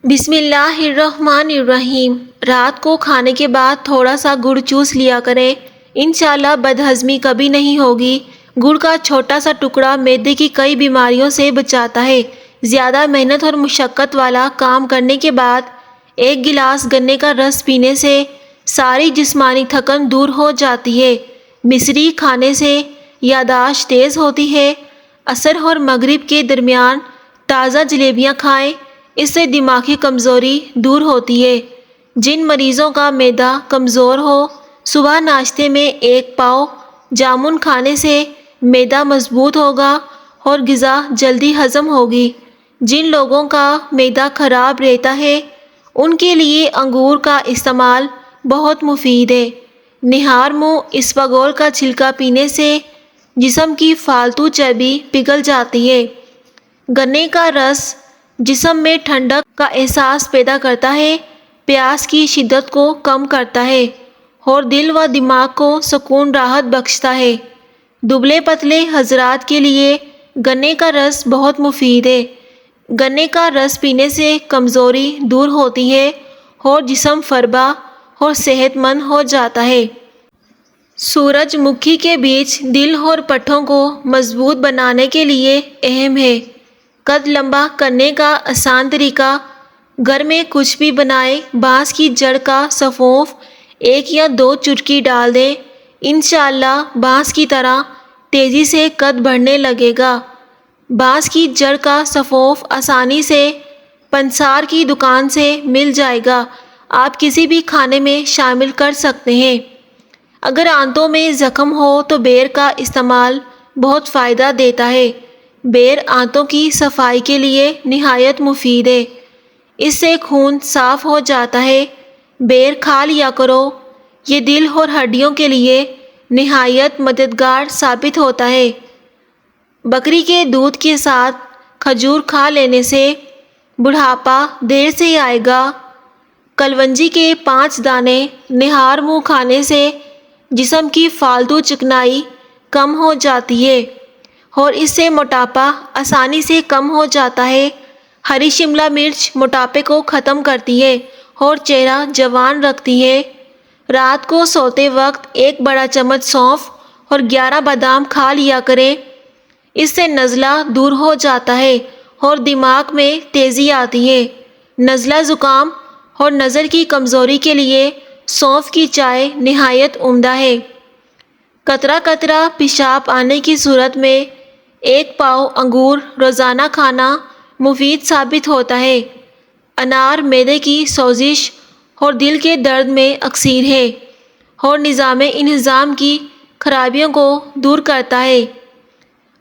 بسم اللہ الرحمن الرحیم۔ رات کو کھانے کے بعد تھوڑا سا گڑ چوس لیا کریں، انشاءاللہ بدہضمی کبھی نہیں ہوگی۔ گڑ کا چھوٹا سا ٹکڑا معدے کی کئی بیماریوں سے بچاتا ہے۔ زیادہ محنت اور مشقت والا کام کرنے کے بعد ایک گلاس گنے کا رس پینے سے ساری جسمانی تھکن دور ہو جاتی ہے۔ مصری کھانے سے یادداشت تیز ہوتی ہے۔ عصر اور مغرب کے درمیان تازہ جلیبیاں کھائیں، اس سے دماغی کمزوری دور ہوتی ہے۔ جن مریضوں کا معدہ کمزور ہو، صبح ناشتے میں ایک پاؤ جامن کھانے سے معدہ مضبوط ہوگا اور غذا جلدی ہضم ہوگی۔ جن لوگوں کا معدہ خراب رہتا ہے ان کے لیے انگور کا استعمال بہت مفید ہے۔ نہار منہ اسپغول کا چھلکا پینے سے جسم کی فالتو چربی پگھل جاتی ہے۔ گنے کا رس جسم میں ٹھنڈک کا احساس پیدا کرتا ہے، پیاس کی شدت کو کم کرتا ہے اور دل و دماغ کو سکون راحت بخشتا ہے۔ دبلے پتلے حضرات کے لیے گنے کا رس بہت مفید ہے۔ گنے کا رس پینے سے کمزوری دور ہوتی ہے اور جسم فربا اور صحت مند ہو جاتا ہے۔ سورج مکھی کے بیج دل اور پٹھوں کو مضبوط بنانے کے لیے اہم ہے۔ قد لمبا کرنے کا آسان طریقہ: گھر میں کچھ بھی بنائیں، بانس کی جڑ کا سفوف 1 یا 2 چٹکی ڈال دیں، انشاءاللہ بانس کی طرح تیزی سے قد بڑھنے لگے گا۔ بانس کی جڑ کا سفوف آسانی سے پنسار کی دکان سے مل جائے گا، آپ کسی بھی کھانے میں شامل کر سکتے ہیں۔ اگر آنتوں میں زخم ہو تو بیر کا استعمال بہت فائدہ دیتا ہے۔ بیر آنتوں کی صفائی کے لیے نہایت مفید ہے، اس سے خون صاف ہو جاتا ہے۔ بیر کھا لیا کرو، یہ دل اور ہڈیوں کے لیے نہایت مددگار ثابت ہوتا ہے۔ بکری کے دودھ کے ساتھ کھجور کھا لینے سے بڑھاپا دیر سے آئے گا۔ کلونجی کے 5 دانے نہار منہ کھانے سے جسم کی فالتو چکنائی کم ہو جاتی ہے اور اس سے موٹاپا آسانی سے کم ہو جاتا ہے۔ ہری شملہ مرچ موٹاپے کو ختم کرتی ہے اور چہرہ جوان رکھتی ہے۔ رات کو سوتے وقت 1 بڑا چمچ سونف اور 11 بادام کھا لیا کریں، اس سے نزلہ دور ہو جاتا ہے اور دماغ میں تیزی آتی ہے۔ نزلہ زکام اور نظر کی کمزوری کے لیے سونف کی چائے نہایت عمدہ ہے۔ قطرہ قطرہ پیشاب آنے کی صورت میں 1 پاؤ انگور روزانہ کھانا مفید ثابت ہوتا ہے۔ انار معدے کی سوزش اور دل کے درد میں اکثیر ہے اور نظام انہضام کی خرابیوں کو دور کرتا ہے۔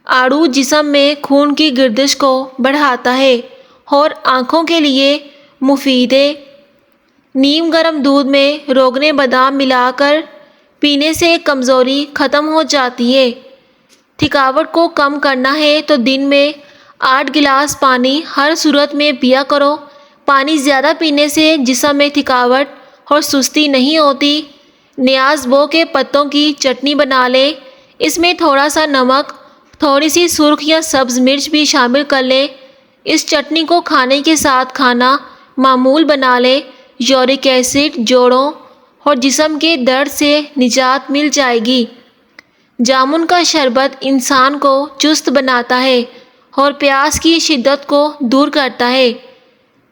آڑو جسم میں خون کی گردش کو بڑھاتا ہے اور آنکھوں کے لیے مفید ہے۔ نیم گرم دودھ میں روغن بادام ملا کر پینے سے کمزوری ختم ہو جاتی ہے۔ تھکاوٹ کو کم کرنا ہے تو دن میں 8 گلاس پانی ہر صورت میں پیا کرو۔ پانی زیادہ پینے سے جسم میں تھکاوٹ اور سستی نہیں ہوتی۔ نیاز بو کے پتوں کی چٹنی بنا لیں، اس میں تھوڑا سا نمک، تھوڑی سی سرخ یا سبز مرچ بھی شامل کر لیں۔ اس چٹنی کو کھانے کے ساتھ کھانا معمول بنا لیں، یورک ایسڈ، جوڑوں اور جسم کے درد سے نجات مل جائے گی۔ جامن کا شربت انسان کو چست بناتا ہے اور پیاس کی شدت کو دور کرتا ہے۔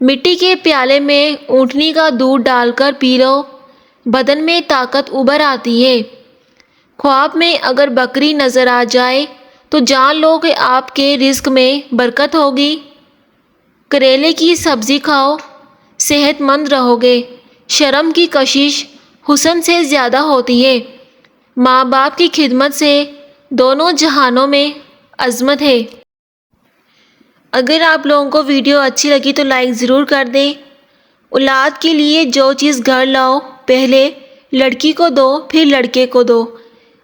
مٹی کے پیالے میں اونٹنی کا دودھ ڈال کر پی لو، بدن میں طاقت ابھر آتی ہے۔ خواب میں اگر بکری نظر آ جائے تو جان لو کہ آپ کے رزق میں برکت ہوگی۔ کریلے کی سبزی کھاؤ، صحت مند رہو گے۔ شرم کی کشش حسن سے زیادہ ہوتی ہے۔ ماں باپ کی خدمت سے دونوں جہانوں میں عظمت ہے۔ اگر آپ لوگوں کو ویڈیو اچھی لگی تو لائک ضرور کر دیں۔ اولاد کے لیے جو چیز گھر لاؤ، پہلے لڑکی کو دو پھر لڑکے کو دو۔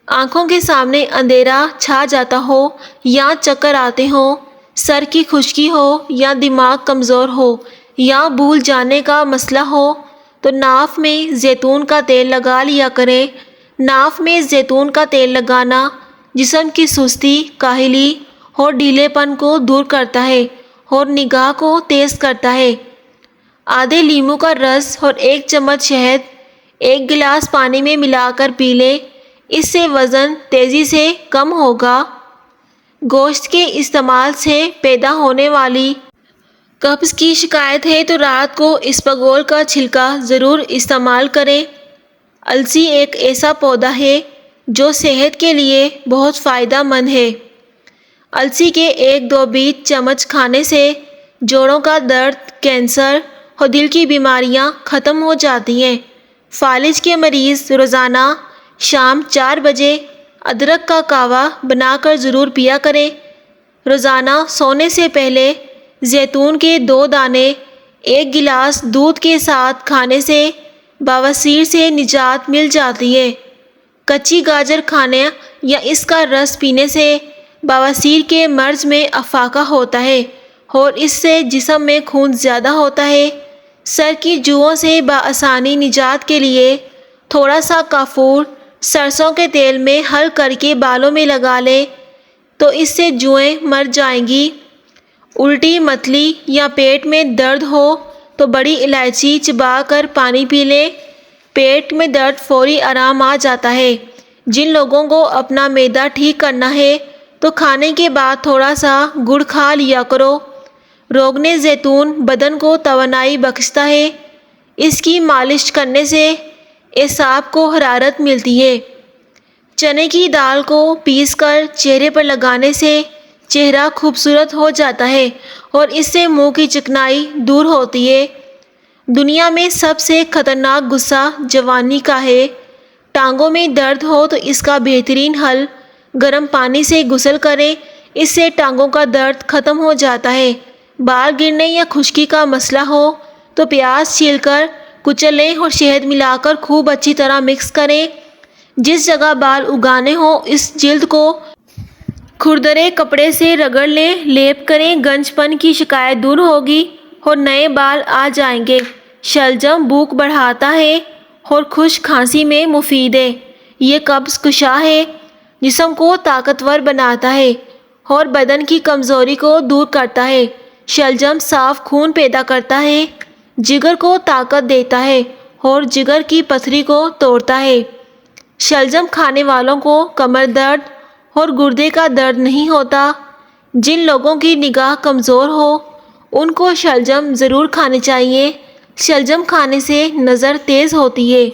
آنکھوں کے سامنے اندھیرا چھا جاتا ہو یا چکر آتے ہوں، سر کی خشکی ہو یا دماغ کمزور ہو یا بھول جانے کا مسئلہ ہو تو ناف میں زیتون کا تیل لگا لیا کریں۔ ناف میں زیتون کا تیل لگانا جسم کی سستی، کاہلی اور ڈھیلے پن کو دور کرتا ہے اور نگاہ کو تیز کرتا ہے۔ آدھے لیموں کا رس اور 1 چمچ شہد 1 گلاس پانی میں ملا کر پی لیں، اس سے وزن تیزی سے کم ہوگا۔ گوشت کے استعمال سے پیدا ہونے والی قبض کی شکایت ہے تو رات کو اسپغول کا چھلکا ضرور استعمال کریں۔ السی ایک ایسا پودا ہے جو صحت کے لیے بہت فائدہ مند ہے۔ السی کے 1-2 بیج چمچ کھانے سے جوڑوں کا درد، کینسر اور دل کی بیماریاں ختم ہو جاتی ہیں۔ فالج کے مریض روزانہ شام 4 بجے ادرک کا قہوہ بنا کر ضرور پیا کریں۔ روزانہ سونے سے پہلے زیتون کے 2 دانے 1 گلاس دودھ کے ساتھ کھانے سے بواسیر سے نجات مل جاتی ہے۔ کچی گاجر کھانے یا اس کا رس پینے سے بواسیر کے مرض میں افاقہ ہوتا ہے اور اس سے جسم میں خون زیادہ ہوتا ہے۔ سر کی جوؤں سے بآسانی نجات کے لیے تھوڑا سا کافور سرسوں کے تیل میں حل کر کے بالوں میں لگا لیں تو اس سے جوئیں مر جائیں گی۔ الٹی، متلی یا پیٹ میں درد ہو تو بڑی الائچی چبا کر پانی پی لیں، پیٹ میں درد فوری آرام آ جاتا ہے۔ جن لوگوں کو اپنا معدہ ٹھیک کرنا ہے تو کھانے کے بعد تھوڑا سا گڑ کھا لیا کرو۔ روغن زیتون بدن کو توانائی بخشتا ہے، اس کی مالش کرنے سے اعصاب کو حرارت ملتی ہے۔ چنے کی دال کو پیس کر چہرے پر لگانے سے چہرہ خوبصورت ہو جاتا ہے اور اس سے منہ کی چکنائی دور ہوتی ہے۔ دنیا میں سب سے خطرناک غصہ جوانی کا ہے۔ ٹانگوں میں درد ہو تو اس کا بہترین حل گرم پانی سے غسل کریں، اس سے ٹانگوں کا درد ختم ہو جاتا ہے۔ بال گرنے یا خشکی کا مسئلہ ہو تو پیاز چھیل کر کچل لیں اور شہد ملا کر خوب اچھی طرح مکس کریں۔ جس جگہ بال اگانے ہوں اس جلد کو کھردرے کپڑے سے رگڑ لیں، لیپ کریں، گنج پن کی شکایت دور ہوگی اور نئے بال آ جائیں گے۔ شلجم بھوک بڑھاتا ہے اور خشک کھانسی میں مفید ہے۔ یہ قبض کشا ہے، جسم کو طاقتور بناتا ہے اور بدن کی کمزوری کو دور کرتا ہے۔ شلجم صاف خون پیدا کرتا ہے، جگر کو طاقت دیتا ہے اور جگر کی پتھری کو توڑتا ہے۔ شلجم کھانے والوں کو کمر درد اور گردے کا درد نہیں ہوتا۔ جن لوگوں کی نگاہ کمزور ہو ان کو شلجم ضرور کھانے چاہیے۔ شلجم کھانے سے نظر تیز ہوتی ہے۔